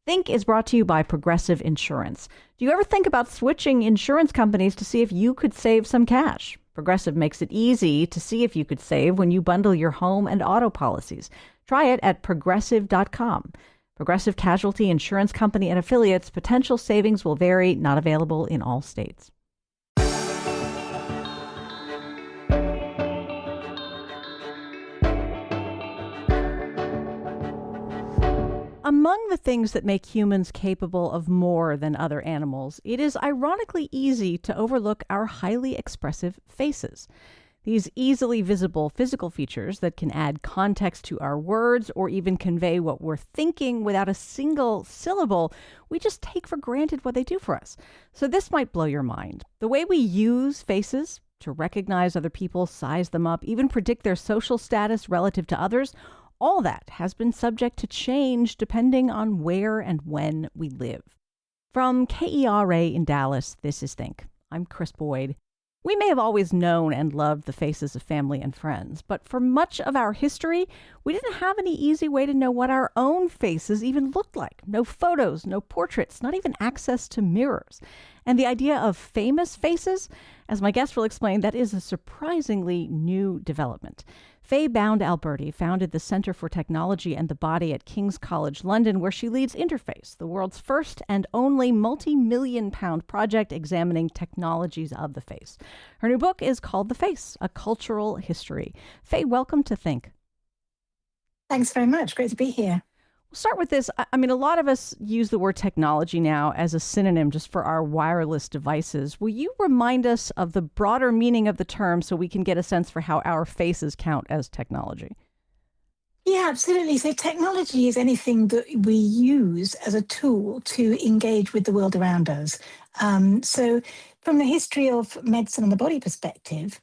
Think is brought to you by Progressive Insurance. Do you ever think about switching insurance companies to see if you could save some cash? Progressive makes it easy to see if you could save when you bundle your home and auto policies. Try it at progressive.com. Progressive Casualty Insurance Company and affiliates. Potential savings will vary, not available in all states. Among the things that make humans capable of more than other animals, it is ironically easy to overlook our highly expressive faces. These easily visible physical features that can add context to our words or even convey what we're thinking without a single syllable, we just take for granted what they do for us. So this might blow your mind. The way we use faces to recognize other people, size them up, even predict their social status relative to others, all that has been subject to change depending on where and when we live. From KERA in Dallas, this is Think. I'm Chris Boyd. We may have always known and loved the faces of family and friends, but for much of our history, we didn't have any easy way to know what our own faces even looked like. No photos, no portraits, not even access to mirrors. And the idea of famous faces, as my guest will explain, that is a surprisingly new development. Faye Bound-Alberti founded the Center for Technology and the Body at King's College London, where she leads Interface, the world's first and only multi-million-pound project examining technologies of the face. Her new book is called The Face, A Cultural History. Faye, welcome to Think. Thanks very much. Great to be here. We'll start with this. I mean, a lot of us use the word technology now as a synonym just for our wireless devices. Will you remind us of the broader meaning of the term so we can get a sense for how our faces count as technology? Yeah, absolutely. So technology is anything that we use as a tool to engage with the world around us. So from the history of medicine and the body perspective,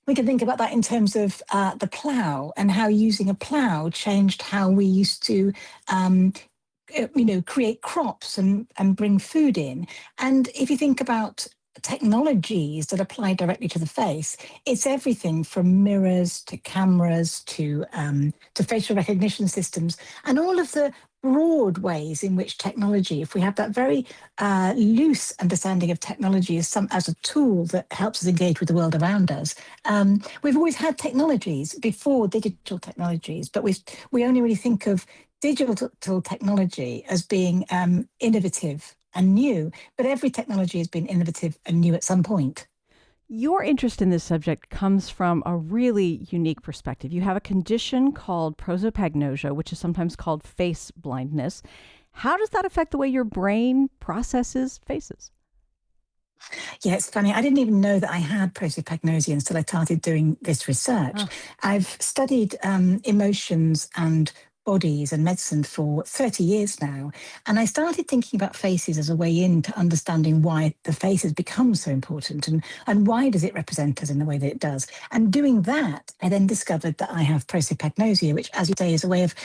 we can think about that in terms of the plough and how using a plough changed how we used to create crops and bring food in. And if you think about technologies that apply directly to the face, it's everything from mirrors to cameras to facial recognition systems, and all of the broad ways in which technology, if we have that very loose understanding of technology as a tool that helps us engage with the world around us. We've always had technologies before digital technologies, but we only really think of digital technology as being innovative and new, but every technology has been innovative and new at some point. Your interest in this subject comes from a really unique perspective. You have a condition called prosopagnosia, which is sometimes called face blindness. How does that affect the way your brain processes faces? Yeah, it's funny. I didn't even know that I had prosopagnosia until I started doing this research. Oh. I've studied emotions and bodies and medicine for 30 years now. And I started thinking about faces as a way into understanding why the face has become so important and why does it represent us in the way that it does. And doing that, I then discovered that I have prosopagnosia, which, as you say, is a way of,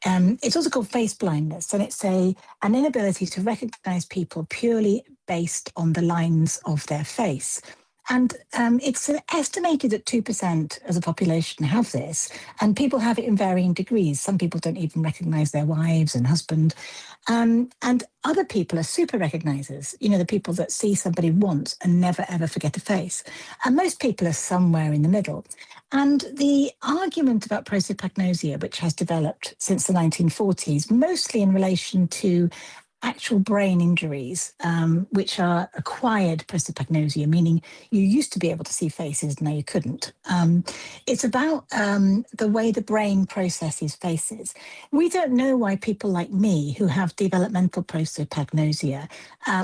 it's also called face blindness. And it's an inability to recognize people purely based on the lines of their face. And it's estimated that 2% of the population have this, and people have it in varying degrees. Some people don't even recognize their wives and husband. And other people are super recognizers, the people that see somebody once and never, ever forget a face. And most people are somewhere in the middle. And the argument about prosopagnosia, which has developed since the 1940s, mostly in relation to actual brain injuries, which are acquired prosopagnosia, meaning you used to be able to see faces, now you couldn't. It's about the way the brain processes faces. We don't know why people like me who have developmental prosopagnosia,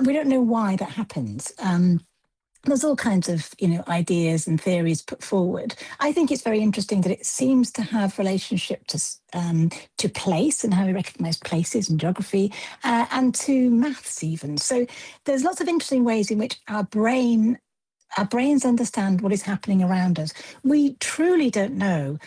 we don't know why that happens. There's all kinds of, ideas and theories put forward. I think it's very interesting that it seems to have relationship to place and how we recognise places and geography, and to maths even. So there's lots of interesting ways in which our brains understand what is happening around us. We truly don't know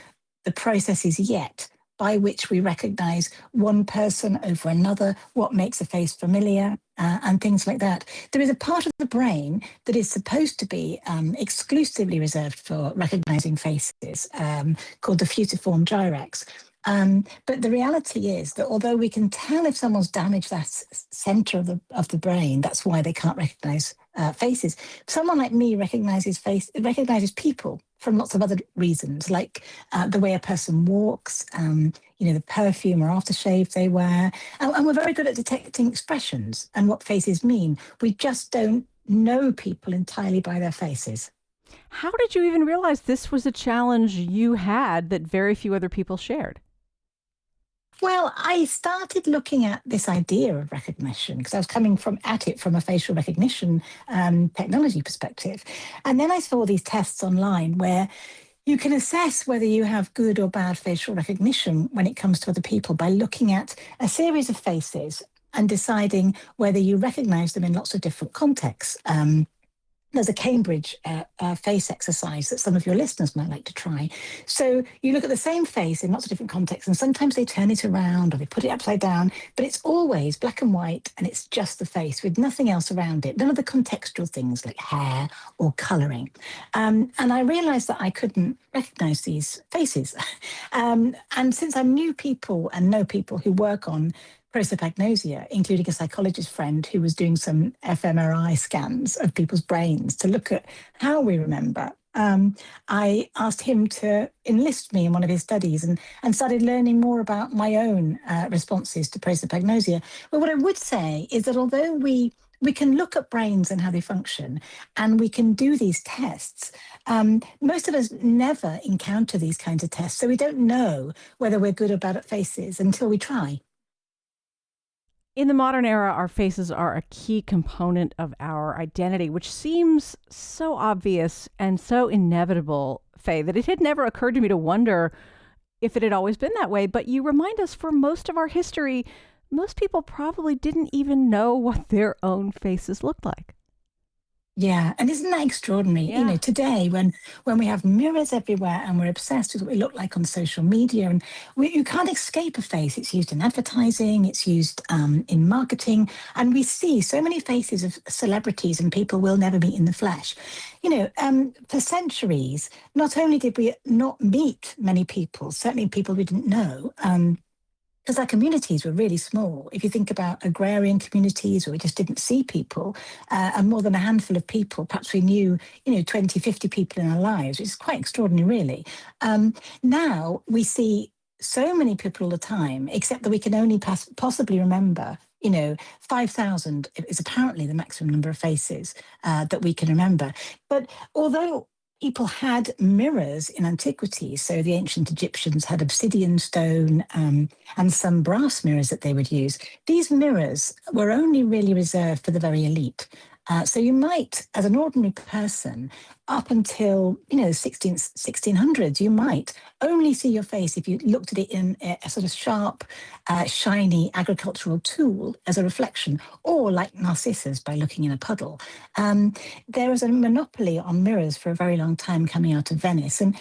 the processes yet by which we recognize one person over another, what makes a face familiar, and things like that. There is a part of the brain that is supposed to be exclusively reserved for recognizing faces, called the fusiform gyrax. But the reality is that although we can tell if someone's damaged that center of the brain, that's why they can't recognize faces. Someone like me recognizes people from lots of other reasons, like the way a person walks, the perfume or aftershave they wear, and we're very good at detecting expressions and what faces mean. We just don't know people entirely by their faces. How did you even realize this was a challenge you had that very few other people shared? Well, I started looking at this idea of recognition because I was coming from at it from a facial recognition technology perspective. And then I saw these tests online where you can assess whether you have good or bad facial recognition when it comes to other people by looking at a series of faces and deciding whether you recognize them in lots of different contexts. There's a Cambridge face exercise that some of your listeners might like to try. So you look at the same face in lots of different contexts, and sometimes they turn it around or they put it upside down, but it's always black and white, and it's just the face with nothing else around it, none of the contextual things like hair or colouring. And I realised that I couldn't recognise these faces. And since I knew people and know people who work on prosopagnosia, including a psychologist friend who was doing some fMRI scans of people's brains to look at how we remember. I asked him to enlist me in one of his studies and started learning more about my own responses to prosopagnosia. But what I would say is that although we can look at brains and how they function, and we can do these tests. Most of us never encounter these kinds of tests, so we don't know whether we're good or bad at faces until we try. In the modern era, our faces are a key component of our identity, which seems so obvious and so inevitable, Faye, that it had never occurred to me to wonder if it had always been that way. But you remind us for most of our history, most people probably didn't even know what their own faces looked like. Yeah, and isn't that extraordinary? Yeah. Today when we have mirrors everywhere and we're obsessed with what we look like on social media, and you can't escape a face. It's used in advertising, it's used in marketing, and we see so many faces of celebrities and people we'll never meet in the flesh. For centuries, not only did we not meet many people, certainly people we didn't know. Because our communities were really small. If you think about agrarian communities where we just didn't see people, and more than a handful of people, perhaps we knew, 20, 50 people in our lives, which is quite extraordinary, really. Now we see so many people all the time, except that we can only possibly remember 5,000 is apparently the maximum number of faces that we can remember. But although people had mirrors in antiquity. So the ancient Egyptians had obsidian stone and some brass mirrors that they would use. These mirrors were only really reserved for the very elite. So you might, as an ordinary person, up until 1600s, you might only see your face if you looked at it in a sort of sharp, shiny agricultural tool as a reflection, or like Narcissus by looking in a puddle. There was a monopoly on mirrors for a very long time coming out of Venice, and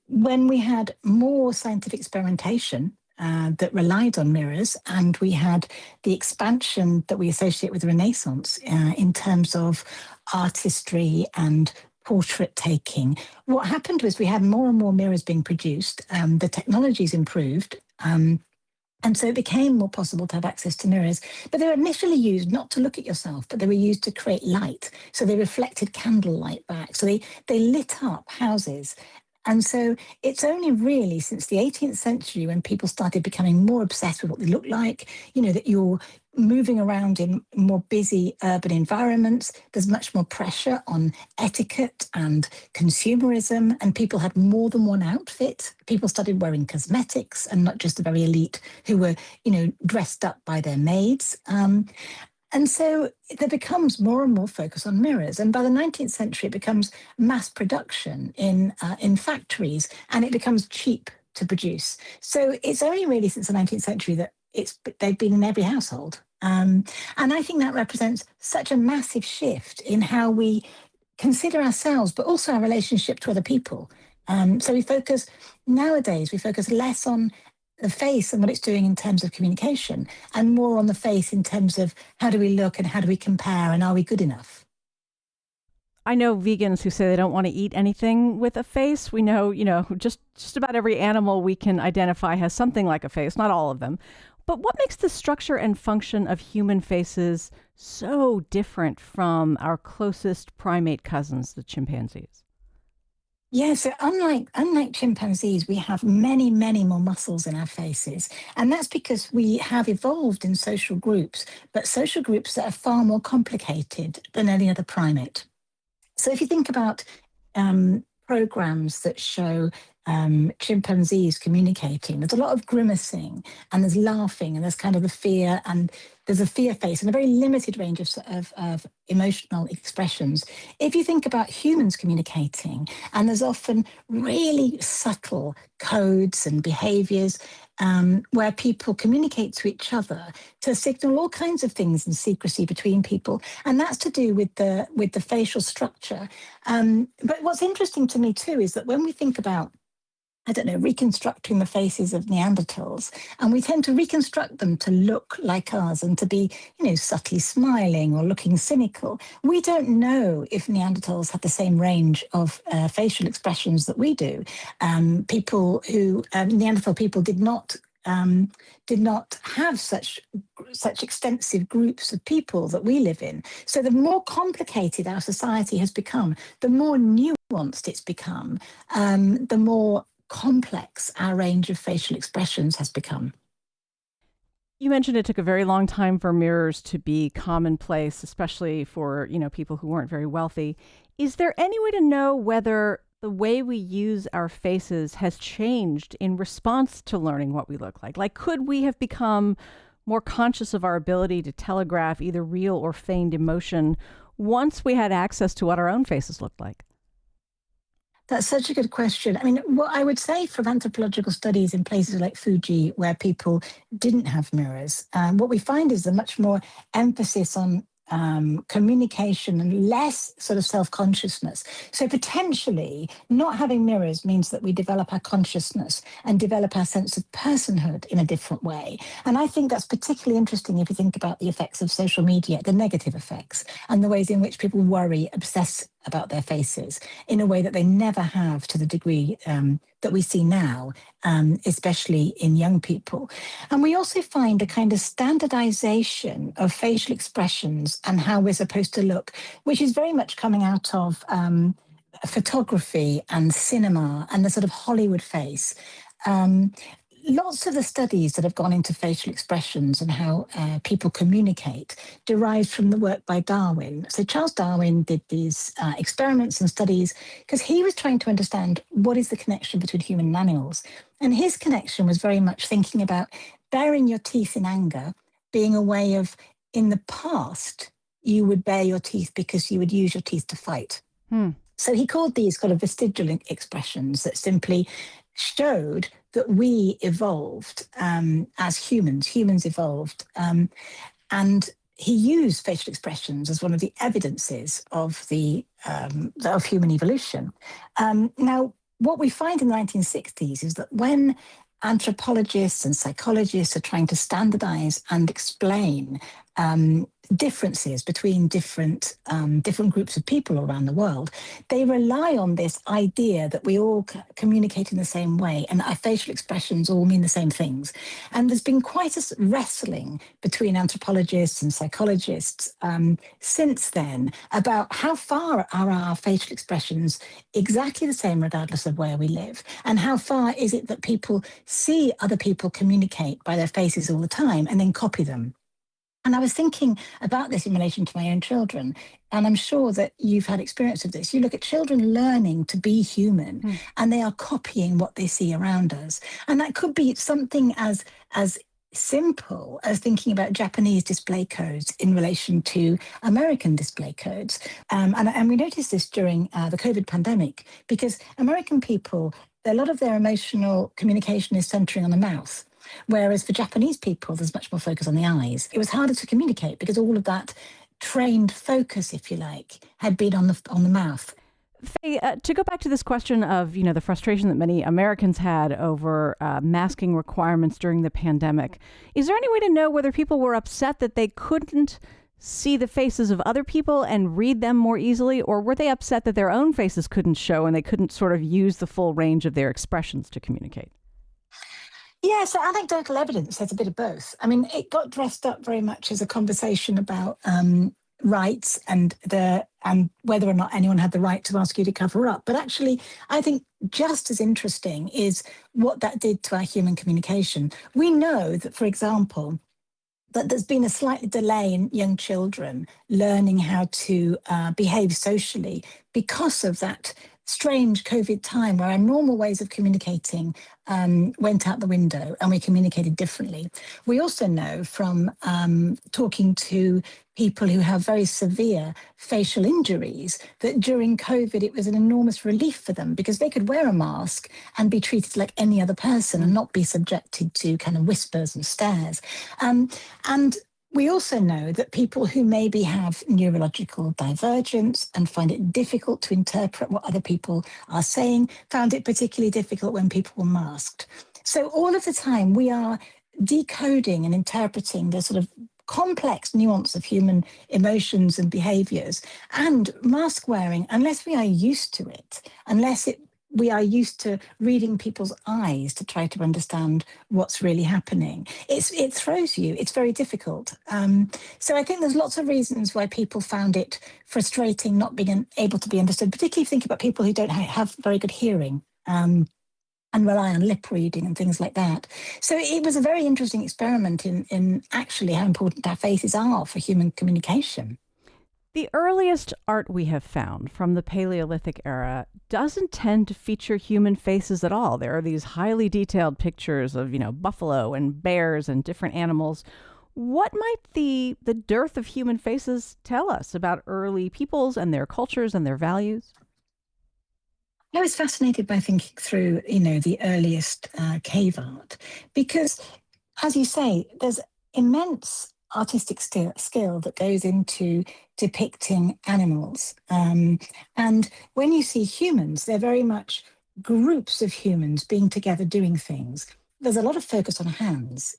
when we had more scientific experimentation that relied on mirrors, and we had the expansion that we associate with the Renaissance in terms of artistry and portrait taking. What happened was we had more and more mirrors being produced, the technologies improved. And so it became more possible to have access to mirrors. But they were initially used not to look at yourself, but they were used to create light. So they reflected candlelight back. So they lit up houses. And so it's only really since the 18th century when people started becoming more obsessed with what they look like, that you're moving around in more busy urban environments. There's much more pressure on etiquette and consumerism, and people had more than one outfit. People started wearing cosmetics and not just the very elite who were, dressed up by their maids. And so there becomes more and more focus on mirrors. And by the 19th century, it becomes mass production in factories, and it becomes cheap to produce. So it's only really since the 19th century that they've been in every household. And I think that represents such a massive shift in how we consider ourselves, but also our relationship to other people. So nowadays, we focus less on the face and what it's doing in terms of communication, and more on the face in terms of how do we look and how do we compare and are we good enough? I know vegans who say they don't want to eat anything with a face. We know, just about every animal we can identify has something like a face, not all of them. But what makes the structure and function of human faces so different from our closest primate cousins, the chimpanzees? Yeah, so unlike chimpanzees, we have many, many more muscles in our faces. And that's because we have evolved in social groups, but social groups that are far more complicated than any other primate. So if you think about programs that show chimpanzees communicating, there's a lot of grimacing and there's laughing and there's kind of a fear and there's a fear face and a very limited range of emotional expressions. If you think about humans communicating, and there's often really subtle codes and behaviors where people communicate to each other to signal all kinds of things in secrecy between people, and that's to do with the facial structure. But what's interesting to me too is that when we think about, I don't know, reconstructing the faces of Neanderthals, and we tend to reconstruct them to look like ours and to be, subtly smiling or looking cynical. We don't know if Neanderthals had the same range of facial expressions that we do. Neanderthal people did not have such extensive groups of people that we live in. So the more complicated our society has become, the more nuanced it's become, the more complex our range of facial expressions has become. You mentioned it took a very long time for mirrors to be commonplace, especially for, people who weren't very wealthy. Is there any way to know whether the way we use our faces has changed in response to learning what we look like? Like, could we have become more conscious of our ability to telegraph either real or feigned emotion once we had access to what our own faces looked like? That's such a good question. I mean, what I would say from anthropological studies in places like Fuji, where people didn't have mirrors, what we find is a much more emphasis on communication and less sort of self consciousness. So, potentially, not having mirrors means that we develop our consciousness and develop our sense of personhood in a different way. And I think that's particularly interesting if you think about the effects of social media, the negative effects, and the ways in which people worry, obsess about their faces in a way that they never have to the degree that we see now, especially in young people. And we also find a kind of standardization of facial expressions and how we're supposed to look, which is very much coming out of photography and cinema and the sort of Hollywood face. Lots of the studies that have gone into facial expressions and how people communicate derived from the work by Darwin. So Charles Darwin did these experiments and studies because he was trying to understand what is the connection between human and animals. And his connection was very much thinking about baring your teeth in anger being a way of, in the past, you would bare your teeth because you would use your teeth to fight. So he called these kind of vestigial expressions that simply showed that we evolved as humans. Humans evolved. And he used facial expressions as one of the evidences of of human evolution. Now, what we find in the 1960s is that when anthropologists and psychologists are trying to standardize and explain differences between different groups of people around the world, they rely on this idea that we all communicate in the same way and our facial expressions all mean the same things. And there's been quite a wrestling between anthropologists and psychologists since then about how far are our facial expressions exactly the same regardless of where we live, and how far is it that people see other people communicate by their faces all the time and then copy them. And I was thinking about this in relation to my own children. And I'm sure that you've had experience of this. You look at children learning to be human and they are copying what they see around us. And that could be something as simple as thinking about Japanese display codes in relation to American display codes. And we noticed this during the COVID pandemic, because American people, a lot of their emotional communication is centering on the mouth. Whereas for Japanese people, there's much more focus on the eyes. It was harder to communicate because all of that trained focus, if you like, had been on the mouth. Faye, to go back to this question of, the frustration that many Americans had over masking requirements during the pandemic, is there any way to know whether people were upset that they couldn't see the faces of other people and read them more easily, or were they upset that their own faces couldn't show and they couldn't sort of use the full range of their expressions to communicate? Yeah, so anecdotal evidence says a bit of both. I mean, it got dressed up very much as a conversation about rights and whether or not anyone had the right to ask you to cover up. But actually, I think just as interesting is what that did to our human communication. We know that, for example, that there's been a slight delay in young children learning how to behave socially because of that strange COVID time where our normal ways of communicating went out the window and we communicated differently. We also know from talking to people who have very severe facial injuries that during COVID it was an enormous relief for them because they could wear a mask and be treated like any other person and not be subjected to kind of whispers and stares. And we also know that people who maybe have neurological divergence and find it difficult to interpret what other people are saying found it particularly difficult when people were masked. So all of the time we are decoding and interpreting the sort of complex nuance of human emotions and behaviors. And mask wearing, unless we are used to it, we are used to reading people's eyes to try to understand what's really happening. It throws you. It's very difficult. So I think there's lots of reasons why people found it frustrating not being able to be understood, particularly if you think about people who don't have very good hearing. And rely on lip reading and things like that. So it was a very interesting experiment in actually how important our faces are for human communication. The earliest art we have found from the Paleolithic era doesn't tend to feature human faces at all. There are these highly detailed pictures of, buffalo and bears and different animals. What might the dearth of human faces tell us about early peoples and their cultures and their values? I was fascinated by thinking through, the earliest cave art because, as you say, there's immense artistic skill that goes into depicting animals. And when you see humans, they're very much groups of humans being together doing things. There's a lot of focus on hands.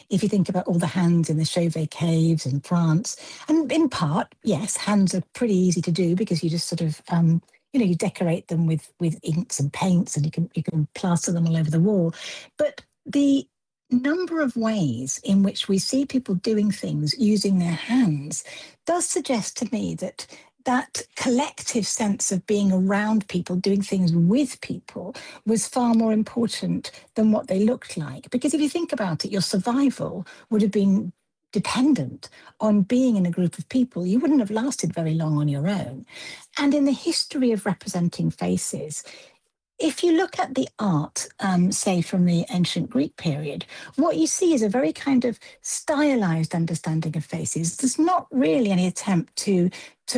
If you think about all the hands in the Chauvet caves in France, and in part, yes, hands are pretty easy to do because you just sort of you decorate them with inks and paints, and you can plaster them all over the wall. But the number of ways in which we see people doing things using their hands does suggest to me that that collective sense of being around people, doing things with people, was far more important than what they looked like. Because if you think about it, your survival would have been dependent on being in a group of people. You wouldn't have lasted very long on your own. And in the history of representing faces, if you look at the art, say from the ancient Greek period, what you see is a very kind of stylized understanding of faces. There's not really any attempt to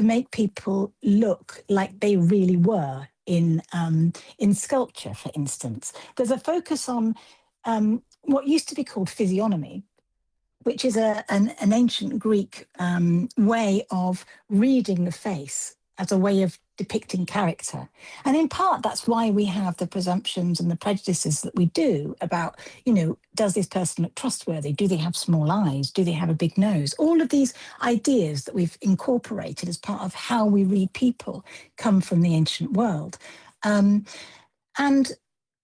make people look like they really were in sculpture, for instance. There's a focus on what used to be called physiognomy, which is an ancient Greek way of reading the face as a way of depicting character. And in part, that's why we have the presumptions and the prejudices that we do about, does this person look trustworthy? Do they have small eyes? Do they have a big nose? All of these ideas that we've incorporated as part of how we read people come from the ancient world. And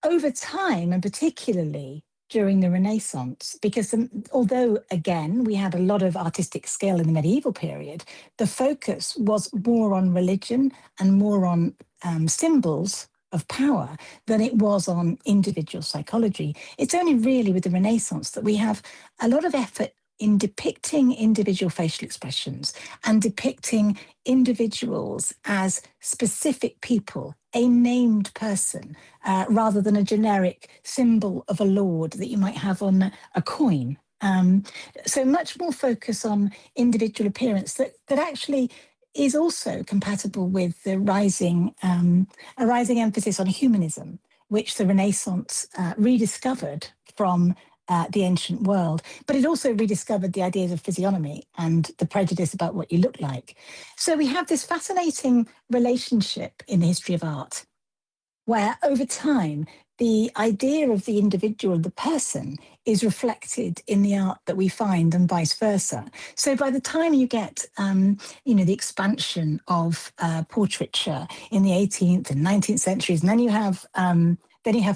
over time, and particularly during the Renaissance, because although, again, we had a lot of artistic skill in the medieval period, the focus was more on religion and more on symbols of power than it was on individual psychology. It's only really with the Renaissance that we have a lot of effort in depicting individual facial expressions and depicting individuals as specific people, a named person, rather than a generic symbol of a lord that you might have on a coin. So much more focus on individual appearance that actually is also compatible with the rising emphasis on humanism, which the Renaissance rediscovered from the ancient world, but it also rediscovered the ideas of physiognomy and the prejudice about what you look like. So we have this fascinating relationship in the history of art, where over time, the idea of the individual, the person, is reflected in the art that we find and vice versa. So by the time you get, the expansion of portraiture in the 18th and 19th centuries, and then you have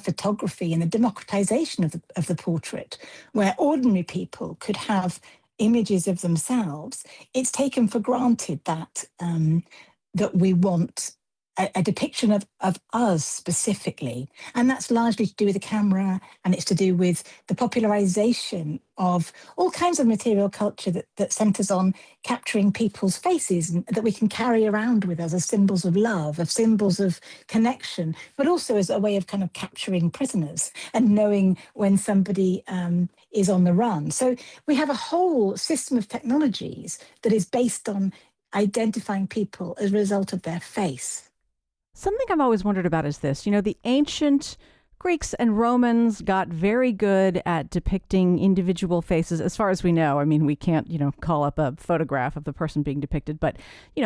photography and the democratization of the portrait, where ordinary people could have images of themselves. It's taken for granted that that we want a depiction of us specifically. And that's largely to do with the camera, and it's to do with the popularization of all kinds of material culture that centers on capturing people's faces and that we can carry around with us as symbols of love, as symbols of connection, but also as a way of kind of capturing prisoners and knowing when somebody is on the run. So we have a whole system of technologies that is based on identifying people as a result of their face. Something I've always wondered about is this. The ancient Greeks and Romans got very good at depicting individual faces, as far as we know. I mean, we can't, call up a photograph of the person being depicted, but,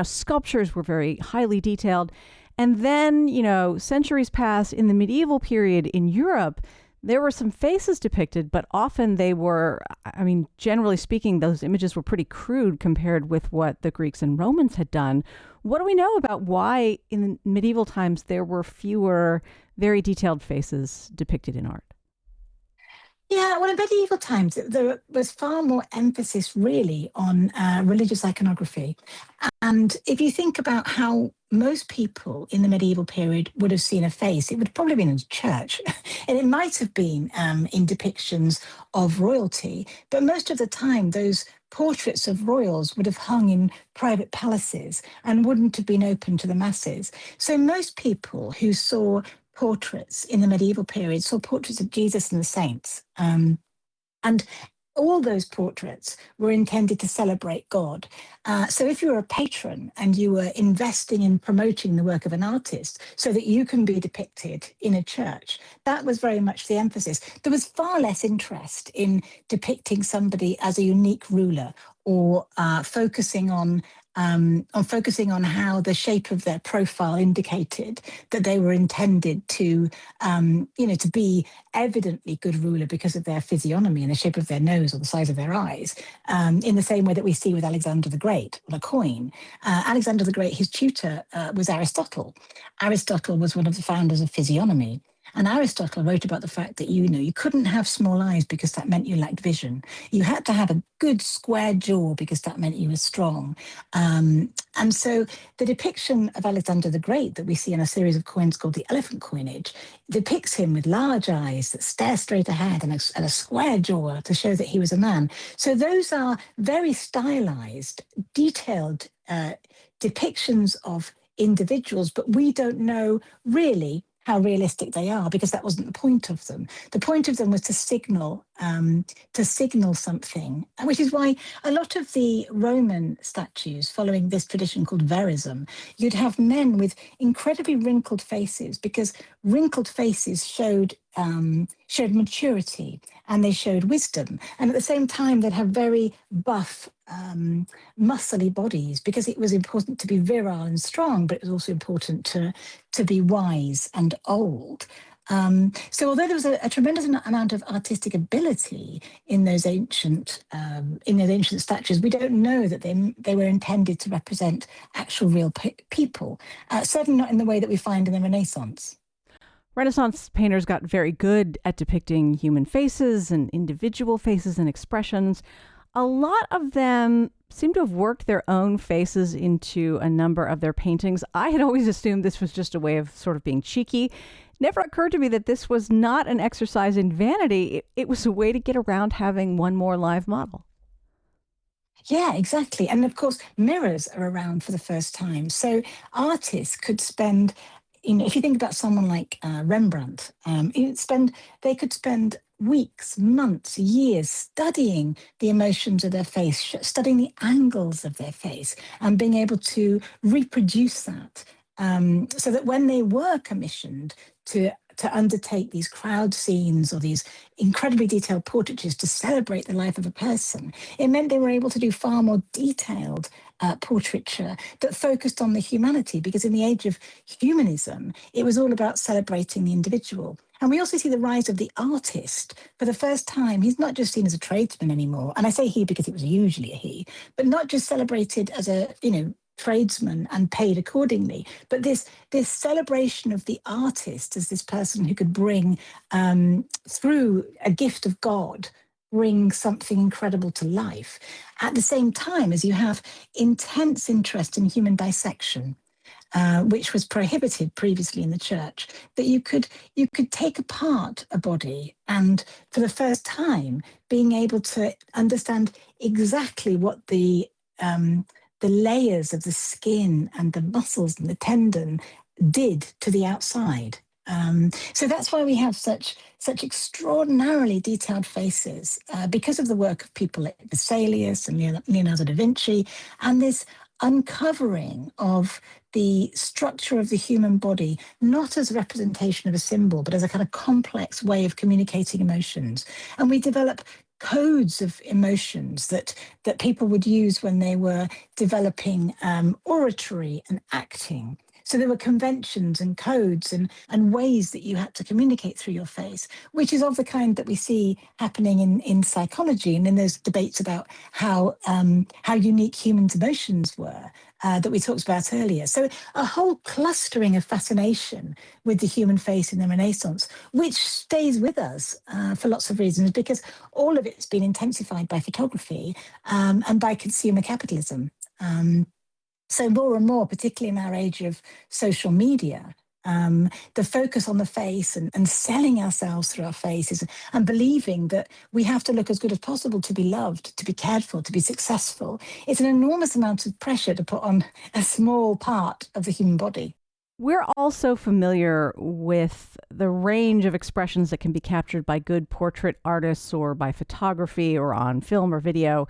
sculptures were very highly detailed. And then, centuries pass in the medieval period in Europe. There were some faces depicted, but often they were, generally speaking, those images were pretty crude compared with what the Greeks and Romans had done. What do we know about why in medieval times there were fewer very detailed faces depicted in art? Yeah, well, in medieval times, there was far more emphasis really on religious iconography. And if you think about how most people in the medieval period would have seen a face, it would probably have been in a church. And it might have been in depictions of royalty. But most of the time, those portraits of royals would have hung in private palaces and wouldn't have been open to the masses. So most people who saw portraits in the medieval period saw portraits of Jesus and the saints. And all those portraits were intended to celebrate God. So if you were a patron and you were investing in promoting the work of an artist so that you can be depicted in a church, that was very much the emphasis. There was far less interest in depicting somebody as a unique ruler or focusing on how the shape of their profile indicated that they were intended to, to be evidently good ruler because of their physiognomy and the shape of their nose or the size of their eyes, in the same way that we see with Alexander the Great on a coin. Alexander the Great, his tutor was Aristotle. Aristotle was one of the founders of physiognomy. And Aristotle wrote about the fact that, you couldn't have small eyes because that meant you lacked vision. You had to have a good square jaw because that meant you were strong. And so the depiction of Alexander the Great that we see in a series of coins called the elephant coinage depicts him with large eyes that stare straight ahead and a square jaw to show that he was a man. So those are very stylized, detailed depictions of individuals, but we don't know really how realistic they are, because that wasn't the point of them. The point of them was to signal something, which is why a lot of the Roman statues following this tradition called verism, you'd have men with incredibly wrinkled faces, because wrinkled faces showed maturity and they showed wisdom. And at the same time, they'd have very buff, muscly bodies, because it was important to be virile and strong, but it was also important to be wise and old. So although there was a tremendous amount of artistic ability in those ancient statues, we don't know that they were intended to represent actual real people. Certainly not in the way that we find in the Renaissance. Renaissance painters got very good at depicting human faces and individual faces and expressions. A lot of them seem to have worked their own faces into a number of their paintings. I had always assumed this was just a way of sort of being cheeky. Never occurred to me that this was not an exercise in vanity. It was a way to get around having one more live model. Yeah, exactly. And of course, mirrors are around for the first time. So artists could spend, if you think about someone like Rembrandt, they could spend weeks, months, years studying the emotions of their face, studying the angles of their face, and being able to reproduce that, so that when they were commissioned to undertake these crowd scenes or these incredibly detailed portraitures to celebrate the life of a person, it meant they were able to do far more detailed portraiture that focused on the humanity, because in the age of humanism, it was all about celebrating the individual. And we also see the rise of the artist. For the first time, he's not just seen as a tradesman anymore. And I say he because it was usually a he, but not just celebrated as a, tradesman and paid accordingly. But this celebration of the artist as this person who could bring, through a gift of God, bring something incredible to life. At the same time as you have intense interest in human dissection, which was prohibited previously in the church, that you could take apart a body and for the first time being able to understand exactly what the layers of the skin and the muscles and the tendon did to the outside. So that's why we have such extraordinarily detailed faces because of the work of people like Vesalius and Leonardo da Vinci, and this uncovering of the structure of the human body, not as representation of a symbol, but as a kind of complex way of communicating emotions. And we develop codes of emotions that people would use when they were developing oratory and acting. So there were conventions and codes and ways that you had to communicate through your face, which is of the kind that we see happening in psychology and in those debates about how unique humans' emotions were that we talked about earlier. So a whole clustering of fascination with the human face in the Renaissance, which stays with us for lots of reasons, because all of it's been intensified by photography and by consumer capitalism. So more and more, particularly in our age of social media, the focus on the face and selling ourselves through our faces and believing that we have to look as good as possible to be loved, to be cared for, to be successful. It's an enormous amount of pressure to put on a small part of the human body. We're also familiar with the range of expressions that can be captured by good portrait artists or by photography or on film or video.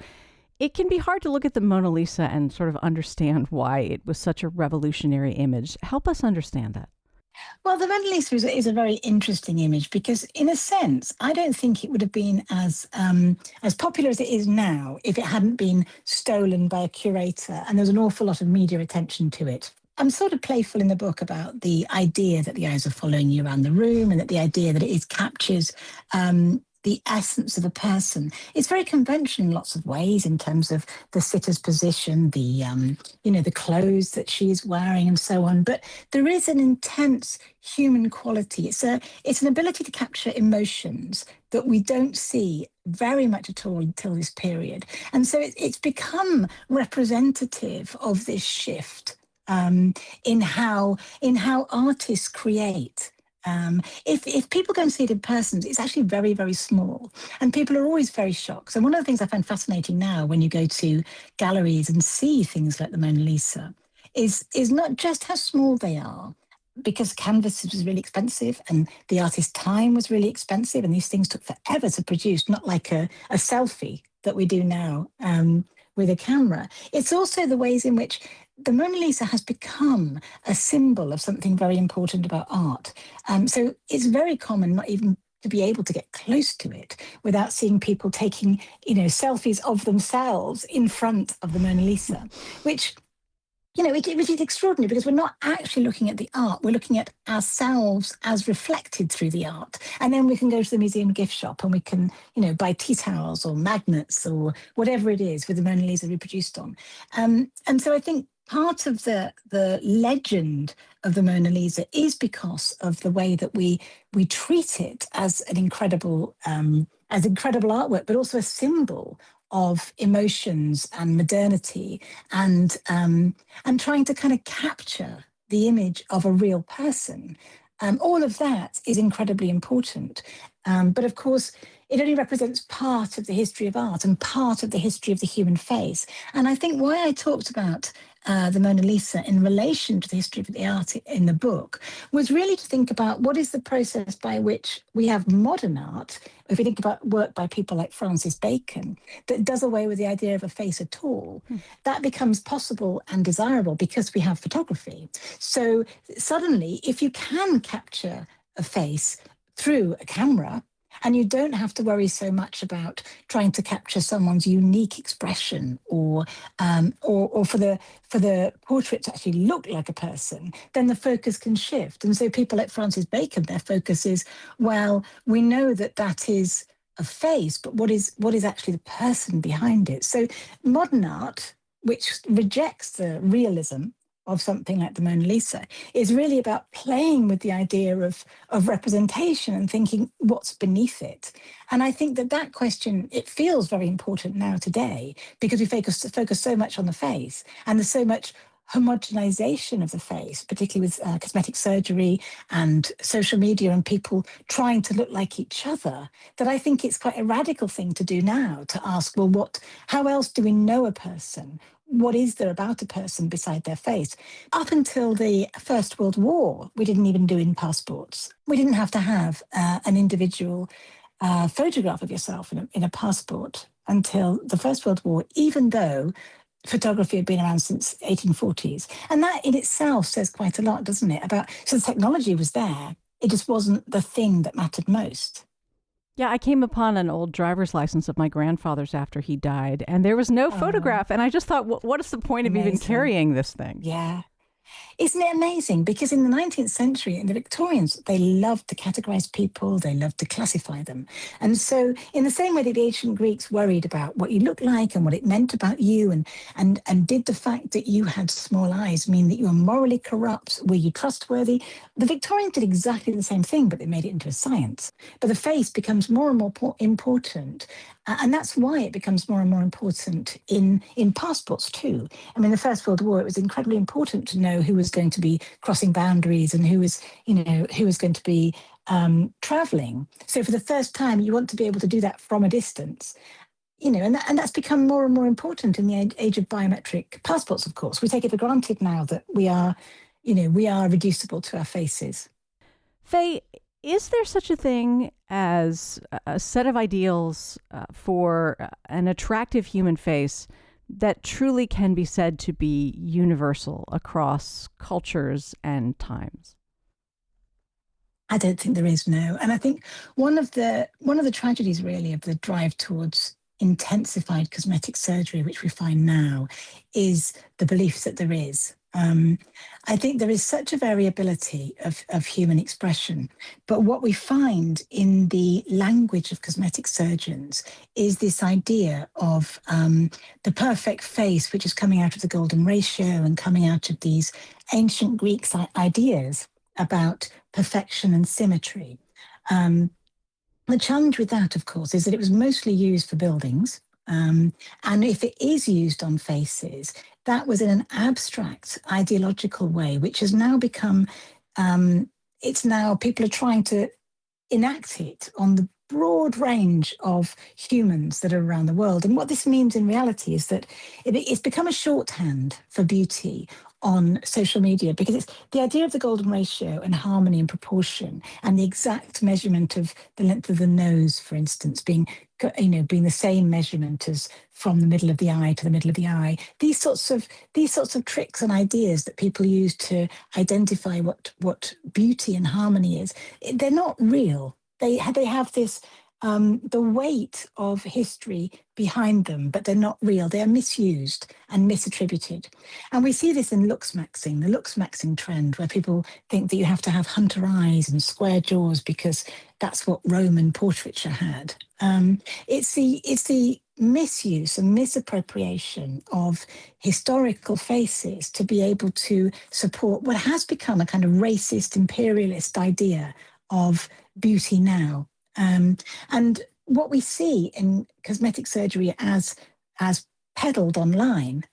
It can be hard to look at the Mona Lisa and sort of understand why it was such a revolutionary image. Help us understand that. Well, the Mona Lisa is a very interesting image because, in a sense, I don't think it would have been as popular as it is now if it hadn't been stolen by a curator and there's an awful lot of media attention to it. I'm sort of playful in the book about the idea that the eyes are following you around the room and that the idea that it captures the essence of a person. It's very conventional in lots of ways in terms of the sitter's position, the clothes that she's wearing and so on. But there is an intense human quality. It's an ability to capture emotions that we don't see very much at all until this period. And so it's become representative of this shift in how artists create. If people go and see it in person, it's actually very, very small. And people are always very shocked. So one of the things I find fascinating now when you go to galleries and see things like the Mona Lisa is not just how small they are, because canvas was really expensive and the artist's time was really expensive and these things took forever to produce, not like a selfie that we do now with a camera. It's also the ways in which the Mona Lisa has become a symbol of something very important about art. So it's very common not even to be able to get close to it without seeing people taking, selfies of themselves in front of the Mona Lisa, which is extraordinary because we're not actually looking at the art. We're looking at ourselves as reflected through the art. And then we can go to the museum gift shop and we can, buy tea towels or magnets or whatever it is with the Mona Lisa reproduced on. And so I think part of the legend of the Mona Lisa is because of the way that we treat it as an incredible artwork, but also a symbol of emotions and modernity and trying to kind of capture the image of a real person. All of that is incredibly important. But of course, it only represents part of the history of art and part of the history of the human face. And I think why I talked about the Mona Lisa in relation to the history of the art in the book was really to think about what is the process by which we have modern art, if we think about work by people like Francis Bacon, that does away with the idea of a face at all. That becomes possible and desirable because we have photography. So suddenly, if you can capture a face through a camera, And you don't have to worry so much about trying to capture someone's unique expression, or for the portrait to actually look like a person. Then the focus can shift. And so people like Francis Bacon, their focus is, well, we know that that is a face, but what is actually the person behind it? So modern art, which rejects the realism of something like the Mona Lisa, is really about playing with the idea of representation and thinking what's beneath it. And I think that that question, it feels very important now today, because we focus so much on the face, and there's so much homogenization of the face, particularly with cosmetic surgery and social media and people trying to look like each other, that I think it's quite a radical thing to do now, to ask, well, how else do we know a person? What is there about a person beside their face? Up until the First World War, we didn't even do in passports. We didn't have to have an individual photograph of yourself in a passport until the First World War, even though photography had been around since 1840s. And that in itself says quite a lot, doesn't it? So the technology was there. It just wasn't the thing that mattered most. Yeah, I came upon an old driver's license of my grandfather's after he died, and there was no Oh, photograph. And I just thought, what is the point of even amazing. carrying this thing? Yeah. Isn't it amazing? Because in the 19th century, in the Victorians, they loved to categorize people, they loved to classify them. And so, in the same way that the ancient Greeks worried about what you looked like and what it meant about you, and did the fact that you had small eyes mean that you were morally corrupt? Were you trustworthy? The Victorians did exactly the same thing, but they made it into a science. But the face becomes more and more important. And that's why it becomes more and more important in passports too. I mean, the First World War, it was incredibly important to know who was going to be crossing boundaries and who was going to be traveling. So for the first time, you want to be able to do that from a distance. And that's become more and more important in the age of biometric passports, of course. We take it for granted now that we are reducible to our faces. Faye, is there such a thing as a set of ideals for an attractive human face that truly can be said to be universal across cultures and times? I don't think there is, no. And I think one of the tragedies really of the drive towards intensified cosmetic surgery, which we find now, is the belief that there is. I think there is such a variability of human expression. But what we find in the language of cosmetic surgeons is this idea of the perfect face, which is coming out of the golden ratio and coming out of these ancient Greek ideas about perfection and symmetry. Um, the challenge with that, of course, is that it was mostly used for buildings. And if it is used on faces, that was in an abstract ideological way, which has now become, it's now people are trying to enact it on the broad range of humans that are around the world. And what this means in reality is that it's become a shorthand for beauty on social media, because it's the idea of the golden ratio and harmony and proportion and the exact measurement of the length of the nose, for instance, being the same measurement as from the middle of the eye to the middle of the eye. These sorts of tricks and ideas that people use to identify what beauty and harmony is, they're not real. They have this the weight of history behind them, but they're not real. They are misused and misattributed. And we see this in looksmaxing, the looksmaxing trend, where people think that you have to have hunter eyes and square jaws because that's what Roman portraiture had. It's the misuse and misappropriation of historical faces to be able to support what has become a kind of racist, imperialist idea of beauty now. And what we see in cosmetic surgery as peddled online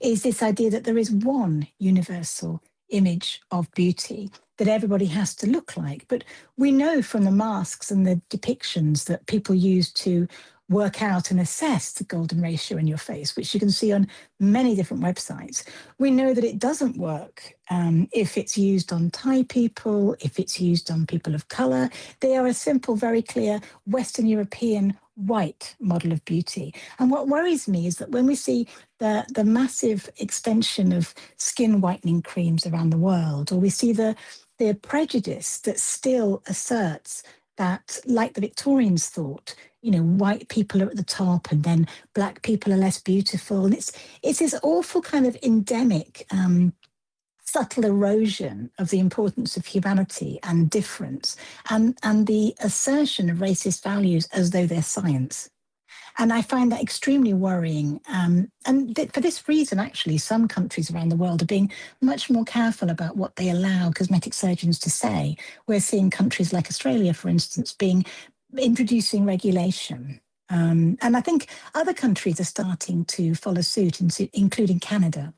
is this idea that there is one universal image of beauty that everybody has to look like. But we know from the masks and the depictions that people use to work out and assess the golden ratio in your face, which you can see on many different websites. We know that it doesn't work if it's used on Thai people, if it's used on people of color. They are a simple, very clear Western European white model of beauty. And what worries me is that when we see the massive extension of skin whitening creams around the world, or we see the prejudice that still asserts that, like the Victorians thought, white people are at the top and then black people are less beautiful. And it's this awful kind of endemic subtle erosion of the importance of humanity and difference, and the assertion of racist values as though they're science. And I find that extremely worrying. For this reason, actually, some countries around the world are being much more careful about what they allow cosmetic surgeons to say. We're seeing countries like Australia, for instance, introducing regulation. And I think other countries are starting to follow suit, including Canada.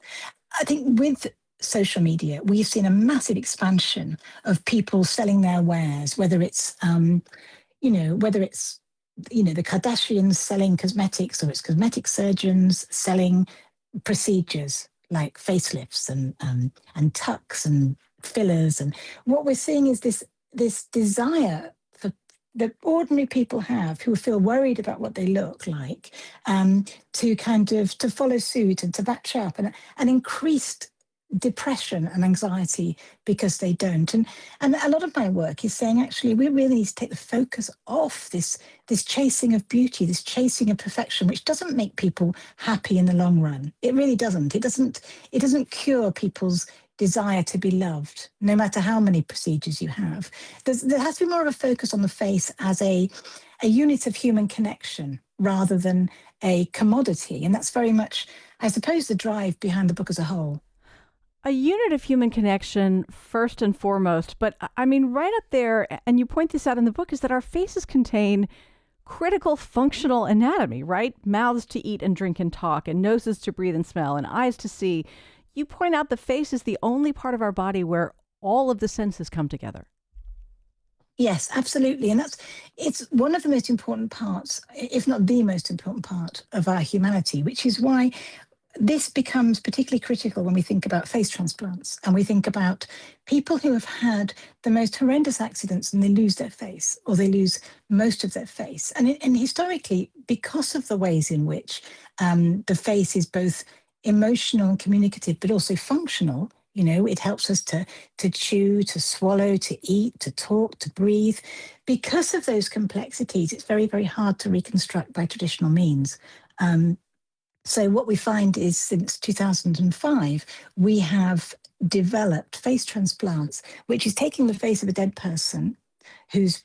I think with social media, we've seen a massive expansion of people selling their wares, whether it's the Kardashians selling cosmetics, or it's cosmetic surgeons selling procedures like facelifts and tucks and fillers. And what we're seeing is this desire for that ordinary people have, who feel worried about what they look like, to follow suit and to match up, and an increased depression and anxiety because they don't. And a lot of my work is saying, actually, we really need to take the focus off this chasing of beauty, this chasing of perfection, which doesn't make people happy in the long run. It really doesn't. It doesn't cure people's desire to be loved, no matter how many procedures you have. There has to be more of a focus on the face as a unit of human connection rather than a commodity. And that's very much, I suppose, the drive behind the book as a whole. A unit of human connection, first and foremost. But I mean, right up there, and you point this out in the book, is that our faces contain critical functional anatomy, right? Mouths to eat and drink and talk, and noses to breathe and smell, and eyes to see. You point out the face is the only part of our body where all of the senses come together. Yes, absolutely. And it's one of the most important parts, if not the most important part of our humanity, which is why this becomes particularly critical when we think about face transplants and we think about people who have had the most horrendous accidents and they lose their face, or they lose most of their face. And historically, because of the ways in which the face is both emotional and communicative, but also functional, it helps us to chew, to swallow, to eat, to talk, to breathe. Because of those complexities, it's very, very hard to reconstruct by traditional means. So what we find is, since 2005, we have developed face transplants, which is taking the face of a dead person whose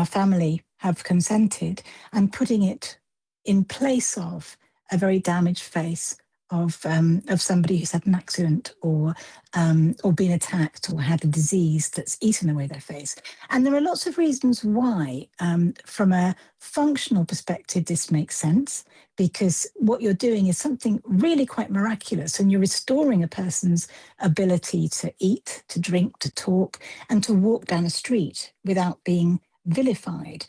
family have consented and putting it in place of a very damaged face of somebody who's had an accident or been attacked or had a disease that's eaten away their face. And there are lots of reasons why, from a functional perspective, this makes sense, because what you're doing is something really quite miraculous, and you're restoring a person's ability to eat, to drink, to talk, and to walk down a street without being vilified.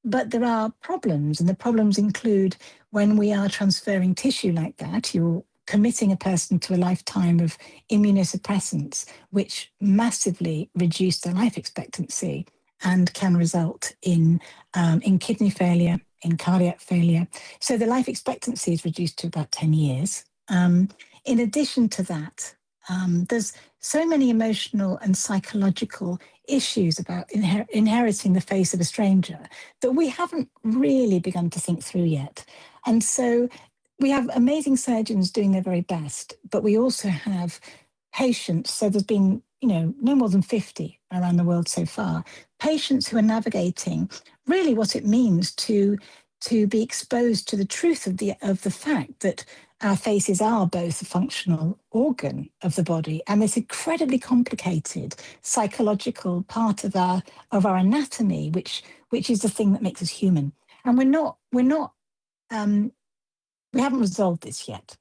But there are problems, and the problems include, when we are transferring tissue like that, you're committing a person to a lifetime of immunosuppressants, which massively reduce their life expectancy and can result in kidney failure, in cardiac failure. So the life expectancy is reduced to about 10 years. In addition to that, there's so many emotional and psychological issues about inheriting the face of a stranger that we haven't really begun to think through yet. And so we have amazing surgeons doing their very best, but we also have patients. So there's been, no more than 50 around the world so far, patients who are navigating really what it means to be exposed to the truth of the fact that our faces are both a functional organ of the body and this incredibly complicated psychological part of our anatomy, which is the thing that makes us human. And we haven't resolved this yet.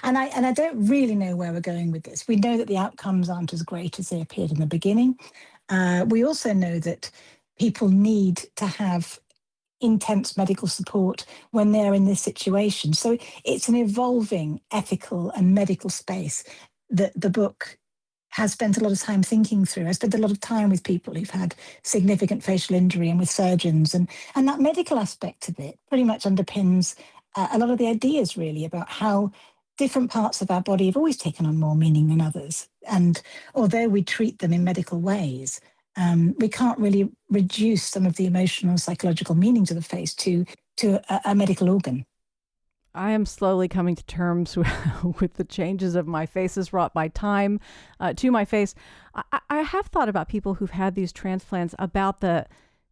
and I don't really know where we're going with this. We know that the outcomes aren't as great as they appeared in the beginning. We also know that people need to have intense medical support when they're in this situation. So it's an evolving ethical and medical space that the book has spent a lot of time thinking through. I spent a lot of time with people who've had significant facial injury and with surgeons, and that medical aspect of it pretty much underpins a lot of the ideas, really, about how different parts of our body have always taken on more meaning than others. And although we treat them in medical ways, We can't really reduce some of the emotional, psychological meanings of the face to a medical organ. I am slowly coming to terms with the changes of my faces wrought by time to my face. I have thought about people who've had these transplants, about the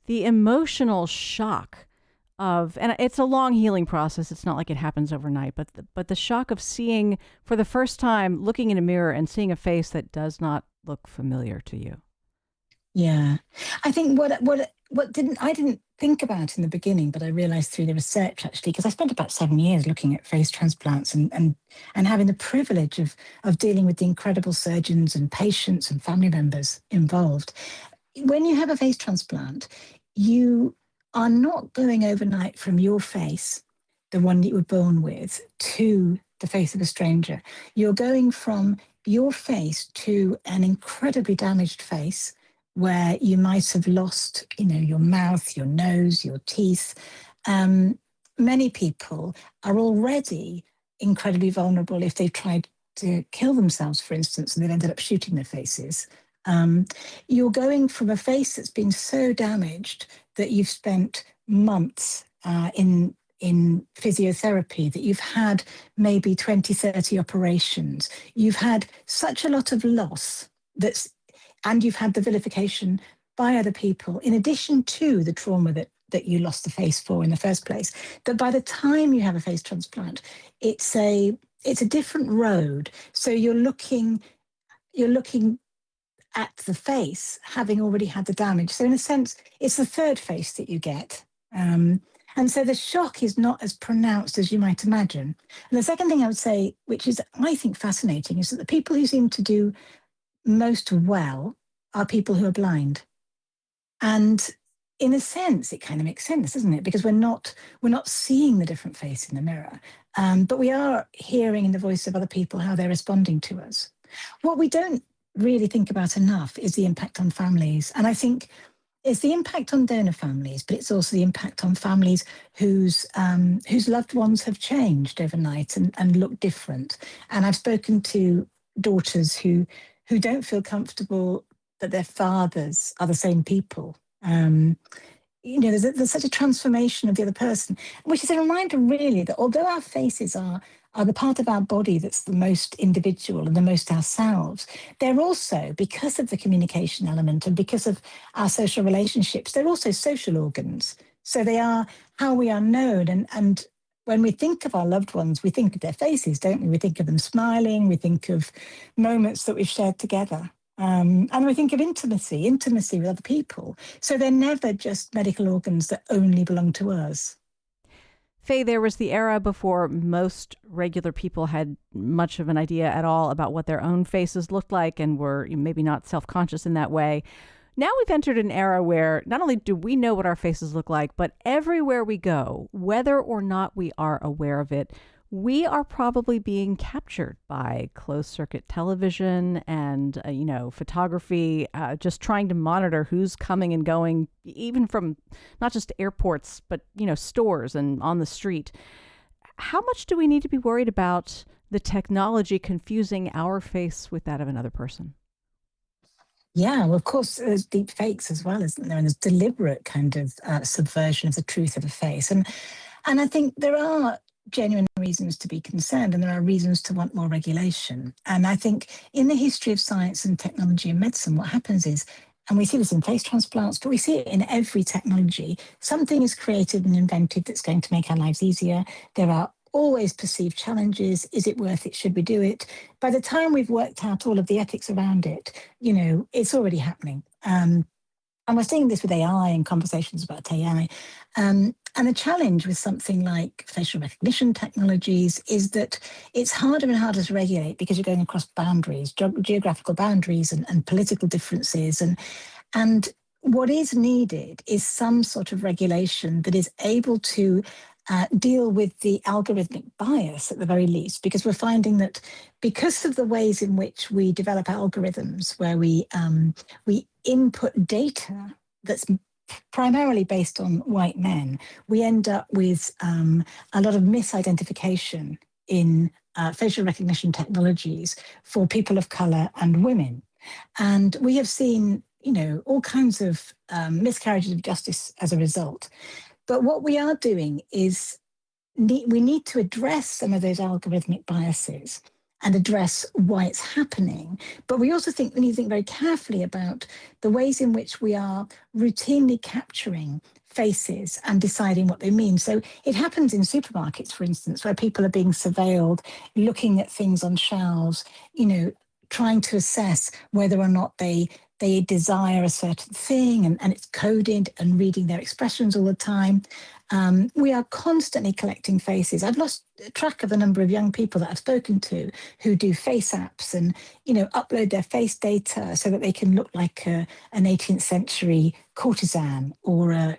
emotional shock of, and it's a long healing process. It's not like it happens overnight, but the shock of seeing for the first time, looking in a mirror and seeing a face that does not look familiar to you. Yeah, I think what didn't I didn't think about in the beginning, but I realized through the research actually, because I spent about 7 years looking at face transplants and having the privilege of dealing with the incredible surgeons and patients and family members involved. When you have a face transplant, you are not going overnight from your face, the one that you were born with, to the face of a stranger. You're going from your face to an incredibly damaged face where you might have lost, your mouth, your nose, your teeth. Um, Many people are already incredibly vulnerable if they've tried to kill themselves, for instance, and they've ended up shooting their faces. Um, you're going from a face that's been so damaged that you've spent months in physiotherapy, that you've had maybe 20, 30 operations. You've had such a lot of loss and you've had the vilification by other people, in addition to the trauma that you lost the face for in the first place, that by the time you have a face transplant, it's a different road. So you're looking at the face, having already had the damage. So in a sense, it's the third face that you get. And so the shock is not as pronounced as you might imagine. And the second thing I would say, which is, I think, fascinating, is that the people who seem to do most well are people who are blind. And in a sense, it kind of makes sense, doesn't it? Because we're not seeing the different face in the mirror, but we are hearing in the voice of other people how they're responding to us. What we don't really think about enough is the impact on families, and I think it's the impact on donor families, but it's also the impact on families whose loved ones have changed overnight and look different. And I've spoken to daughters who don't feel comfortable that their fathers are the same people. There's such a transformation of the other person, which is a reminder, really, that although our faces are the part of our body that's the most individual and the most ourselves, they're also, because of the communication element and because of our social relationships, they're also social organs. So they are how we are known. And when we think of our loved ones, we think of their faces, don't we? We think of them smiling, we think of moments that we've shared together. And we think of intimacy with other people. So they're never just medical organs that only belong to us. Faye, there was the era before most regular people had much of an idea at all about what their own faces looked like and were maybe not self-conscious in that way. Now we've entered an era where not only do we know what our faces look like, but everywhere we go, whether or not we are aware of it, we are probably being captured by closed circuit television and, photography, just trying to monitor who's coming and going, even from not just airports, but, stores and on the street. How much do we need to be worried about the technology confusing our face with that of another person? Yeah, well, of course, there's deep fakes as well, isn't there? And there's deliberate kind of subversion of the truth of a face. And I think there are genuine reasons to be concerned, and there are reasons to want more regulation. And I think in the history of science and technology and medicine, what happens is, and we see this in face transplants, but we see it in every technology, something is created and invented that's going to make our lives easier. There are always perceived challenges. Is it worth it? Should we do it? By the time we've worked out all of the ethics around it, it's already happening. And we're seeing this with AI and conversations about AI. And the challenge with something like facial recognition technologies is that it's harder and harder to regulate because you're going across boundaries, geographical boundaries and political differences. And what is needed is some sort of regulation that is able to deal with the algorithmic bias at the very least, because we're finding that because of the ways in which we develop algorithms, where we input data that's primarily based on white men, we end up with a lot of misidentification in facial recognition technologies for people of color and women. And we have seen, all kinds of miscarriages of justice as a result. But what we are doing is we need to address some of those algorithmic biases and address why it's happening. But we also think we need to think very carefully about the ways in which we are routinely capturing faces and deciding what they mean. So it happens in supermarkets, for instance, where people are being surveilled, looking at things on shelves, trying to assess whether or not they desire a certain thing, and it's coded and reading their expressions all the time. We are constantly collecting faces. I've lost track of the number of young people that I've spoken to who do face apps and, upload their face data so that they can look like an 18th century courtesan or a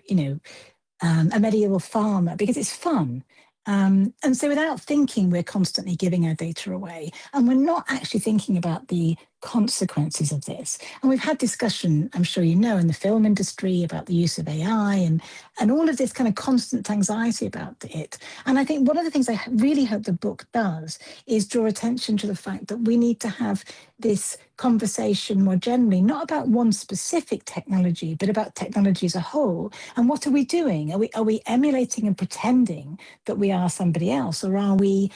medieval farmer, because it's fun. And so without thinking, we're constantly giving our data away, and we're not actually thinking about the consequences of this. And we've had discussion, I'm sure you know, in the film industry about the use of AI and all of this kind of constant anxiety about it. And I think one of the things I really hope the book does is draw attention to the fact that we need to have this conversation more generally, not about one specific technology, but about technology as a whole. And what are we doing? Are we emulating and pretending that we are somebody else, or are we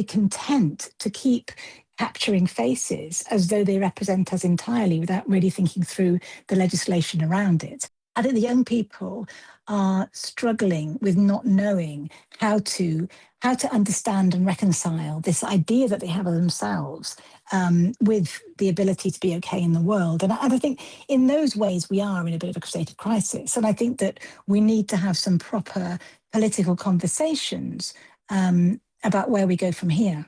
content to keep capturing faces as though they represent us entirely without really thinking through the legislation around it? I think the young people are struggling with not knowing how to understand and reconcile this idea that they have of themselves with the ability to be okay in the world. And I think in those ways we are in a bit of a state of crisis. And I think that we need to have some proper political conversations about where we go from here.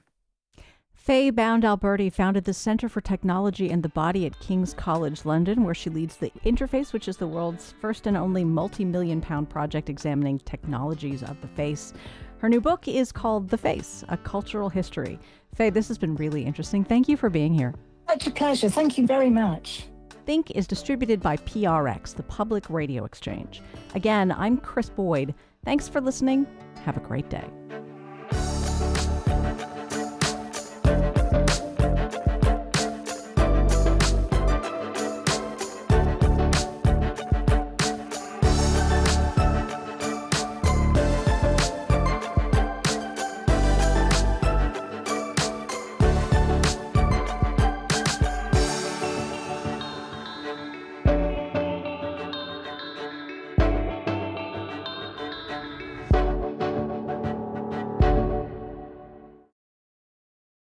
Faye Bound-Alberti founded the Center for Technology and the Body at King's College London, where she leads the Interface, which is the world's first and only multi-million-pound project examining technologies of the face. Her new book is called The Face, A Cultural History. Faye, this has been really interesting. Thank you for being here. Such a pleasure. Thank you very much. Think is distributed by PRX, the Public Radio Exchange. Again, I'm Chris Boyd. Thanks for listening. Have a great day.